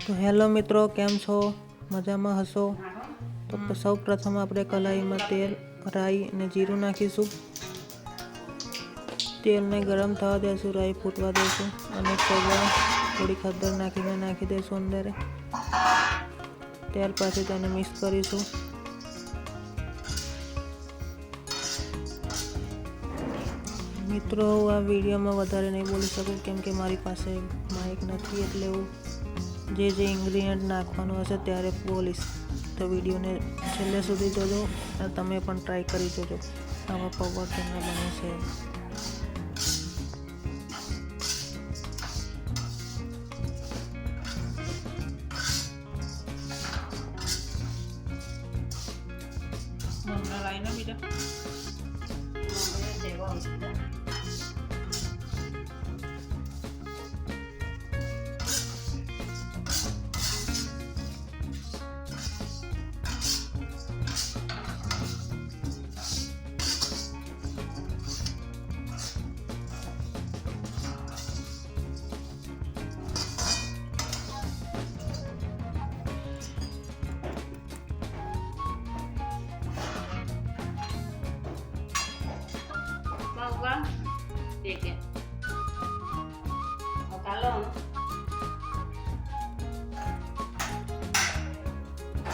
તો હેલો મિત્રો, કેમ છો? મજામાં હશો? તો સૌ પ્રથમ આપણે કઢાઈમાં તેલ, રાઈ અને જીરું નાખીશું. તેલને ગરમ થવા દઈશું, રાઈ ફૂટવા દઈશું અને પૌવા થોડી હળદર નાખી દઈશું અંદર. ત્યાર પછી તેને મિક્સ કરીશું. મિત્રો, હું આ વિડીયોમાં વધારે નહીં બોલી શકું કેમ કે મારી પાસે માઇક નથી, એટલે હું જે ઇન્ગ્રીડિયન્ટ નાખવાનું હશે ત્યારે બોલીશ. તો વિડીયોને છેલ્લે સુધી જોજો અને તમે પણ ટ્રાય કરી જોજો. આવા પૌવા કેમના બને છે.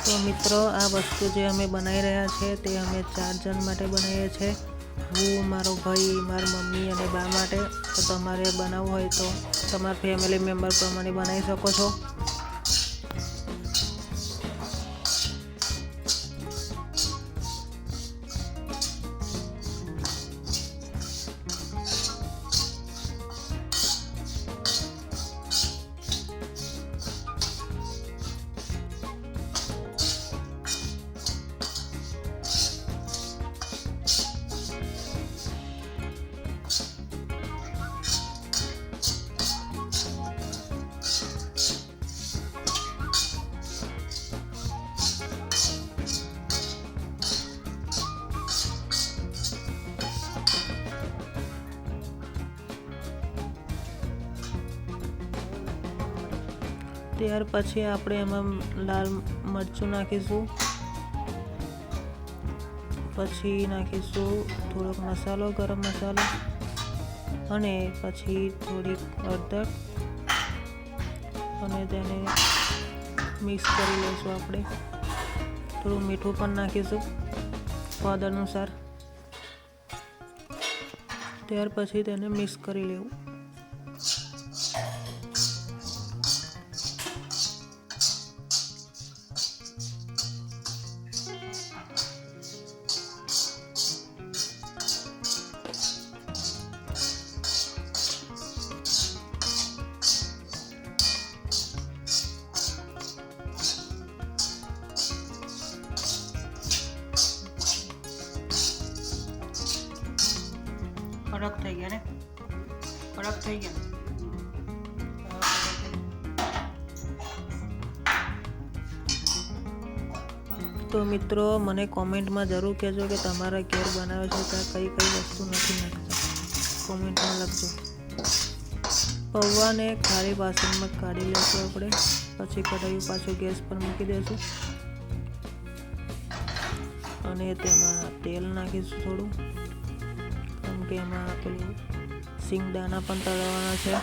તો મિત્રો, આ વસ્તુ જે અમે બનાવી રહ્યા છે તે અમે 4 જણ માટે બનાવીએ છીએ. હું, મારો ભાઈ, મારી મમ્મી અને બા માટે. તો તમારે બનાવવું હોય તો તમારા ફેમિલી મેમ્બર પ્રમાણે બનાવી શકો છો. ત્યાર પછી આપણે એમાં લાલ મરચું નાખીશું. પછી નાખીશું થોડોક મસાલો, ગરમ મસાલો, અને પછી થોડીક હળદર, અને તેને મિક્સ કરી લઈશું. આપણે થોડું મીઠું પણ નાખીશું સ્વાદ અનુસાર. ત્યાર પછી તેને મિક્સ કરી લેવું. કડક થઈ ગયા ને, કડક થઈ ગયા. તો મિત્રો, મને કોમેન્ટમાં જરૂર કહેજો કે તમારા ઘેર બનાવે છે ત્યાં કઈ વસ્તુ નથી નાખતા. કોમેન્ટમાં લખજો. પૌવાને ખારી વાસણમાં કાઢી લઈશું આપણે. પછી કઢાઈ પાછું ગેસ પર મૂકી દઈશું અને તેમાં તેલ નાખીશું થોડું, કે એમાં પેલું સિંગદાણા પણ તળવાના છે,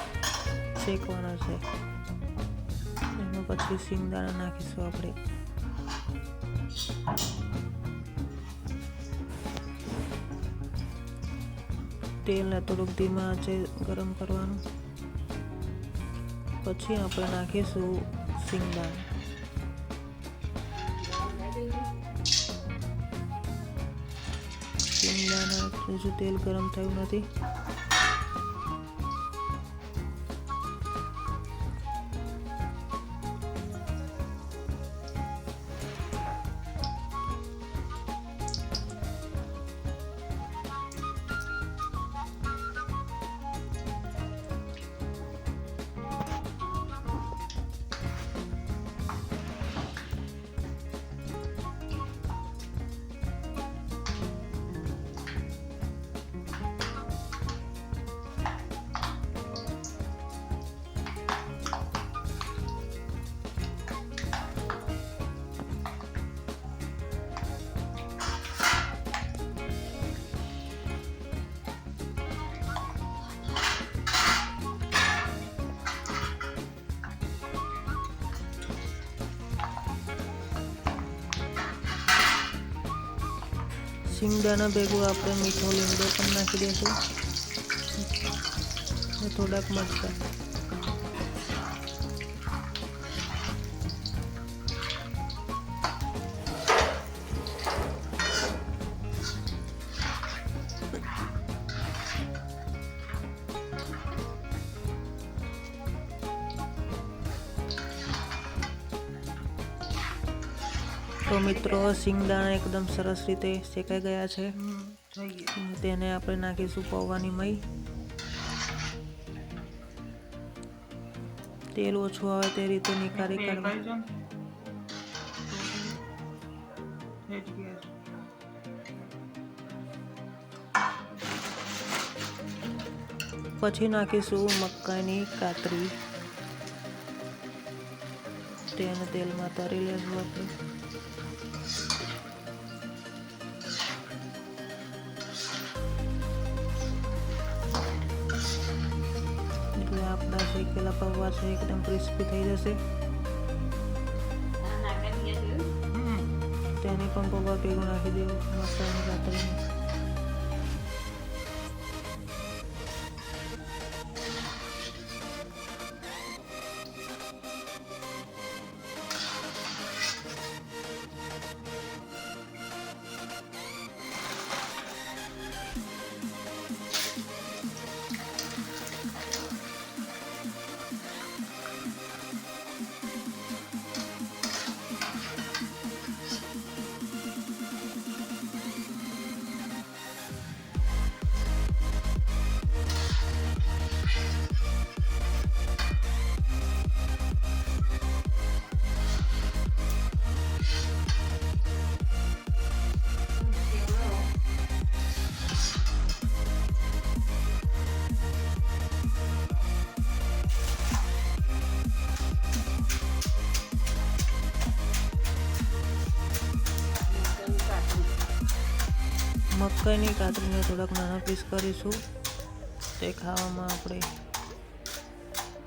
શેકવાના છે. એમાં પછી સિંગદાણા નાખીશું આપણે. તેલને થોડુંક ધીમા આંચે ગરમ કરવાનું. પછી આપણે નાખીશું સિંગદાણા. સિંગદાણા હજુ તેલ ગરમ થયું નથી. સિંગદાણા ભેગું આપણે મીઠો લીમડો પણ નાખી દઈશું અને થોડાક મરચાં. તો મિત્રો સિંગદાણા એકદમ સરસ રીતે શેકાઈ ગયા છે. તેને આપણે નાખીશું પૌવાની મઈ. તેલ ઓછું આવે તે રીતે નિકાળી કાઢવા. પછી નાખીશું મકાઈની કાતરી. તેને તેલમાં તળી લેશું આપણે. એટલે આપણા શેકેલા પૌવા છે એકદમ ક્રિસ્પી થઈ જશે. તેને પણ પૌવા ભેગું નાખી દેવું મકાઈની કાતરીને. મકાઈની કાતરીને થોડાક નાના પીસ કરીશું. તે ખાવામાં આપણે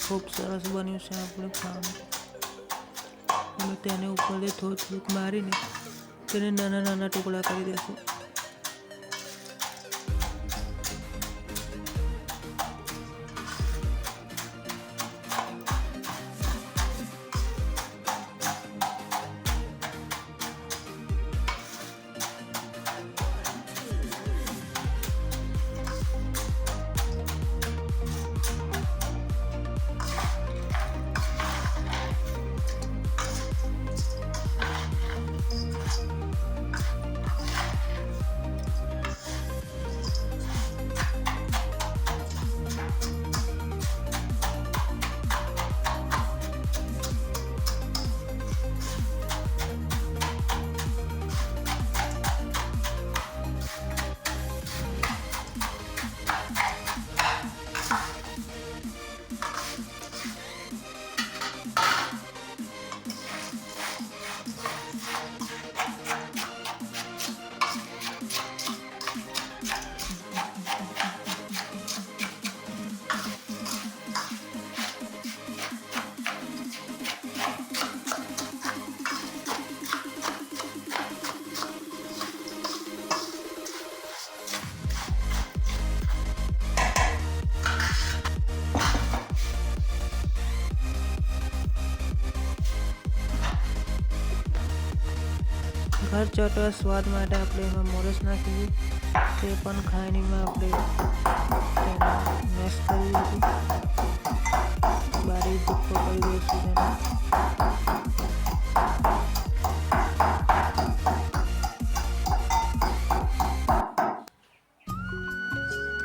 ખૂબ સરસ બન્યું છે આપણે ખાવાનું. અને તેને ઉપરથી થોડુંક મારીને તેને નાના નાના ટુકડા કરી દઈશું. ઘર ચોટવા સ્વાદ માટે આપણે એમાં મોરસ નાખીએ. તે પણ ખાંડણીમાં આપણે તેને મેશ કરી દઈશું. બારીક ભૂક્કો કરી દઈશું તેને.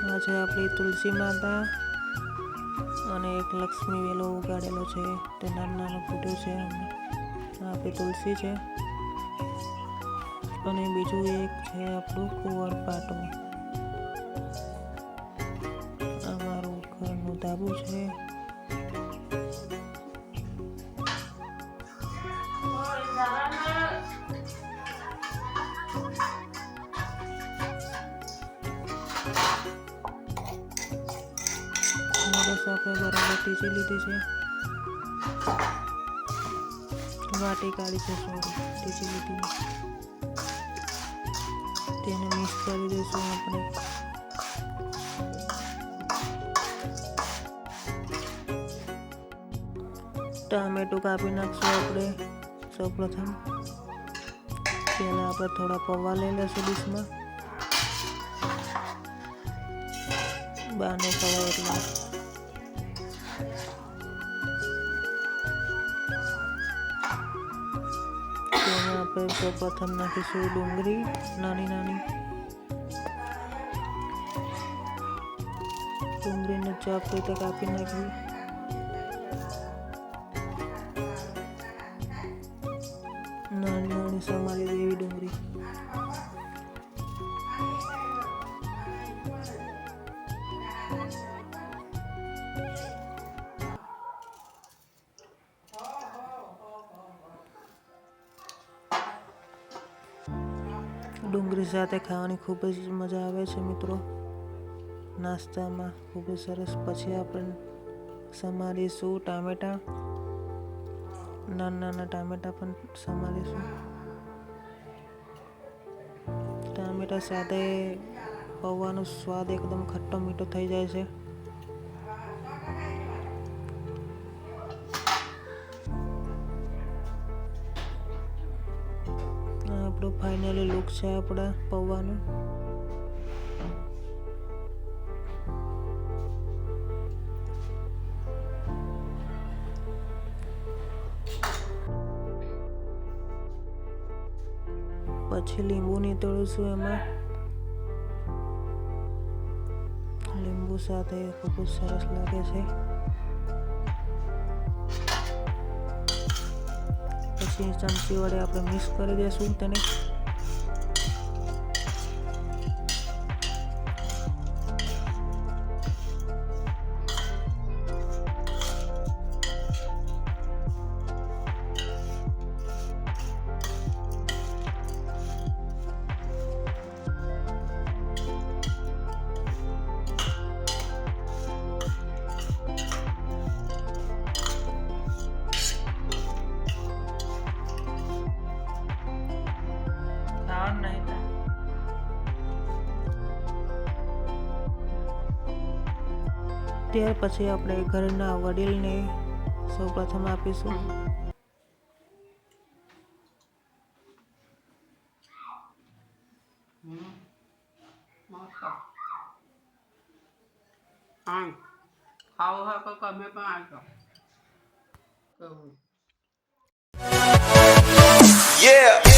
આ છે આપણી તુલસી માતા અને એક લક્ષ્મી વેલો ઉગાડેલો છે. તે નાનો નાનો ફૂટ્યો છે. આપણી તુલસી છે અને બીજું એક છે આપણું કુંવરપાટો. અમારું ઘરનું ધાબુ છે. મોરસ આપણે બરાબર ટીચી લીધી છે. વાટી કાઢી છે, સોરી ટીચી લીધી. તેને મિક્સ કરી દઈશું આપણે. ટામેટું કાપી નાખશું આપણે. સૌપ્રથમ પહેલાં આપણે થોડા પૌવા લઈ લઈશું ડીશમાં. 12 પૌવા એટલા. તેમાં આપણે સૌપ્રથમ નાખીશું ડુંગળી નાની નાની. ડુંગળીને ચોપ રીતે કાપી નાખવી. નાની નાની સમારી દેવી ડુંગળી. ડુંગળી સાથે ખાવાની ખૂબ જ મજા આવે છે મિત્રો. નાસ્તામાં ખૂબ જ સરસ. પછી આપણે સમારીશું ટામેટા. નાના નાના ટામેટા પણ સમારીશું. ટામેટા સાથે પૌવાનો સ્વાદ એકદમ ખટ્ટો મીઠો થઈ જાય છે. આપણું ફાઇનલી લુક છે આપણા પૌવાનું. પછી લીંબુ નીતળીશું એમાં. લીંબુ સાથે ખૂબ જ સરસ લાગે છે. પછી ચમચી વડે આપણે મિક્સ કરી દઈશું તેને. ત્યાર પછી આપણે ઘરના વડીલને સૌપ્રથમ આપીશું. ખાવો હોય તો તમે પણ આવજો. Yeah.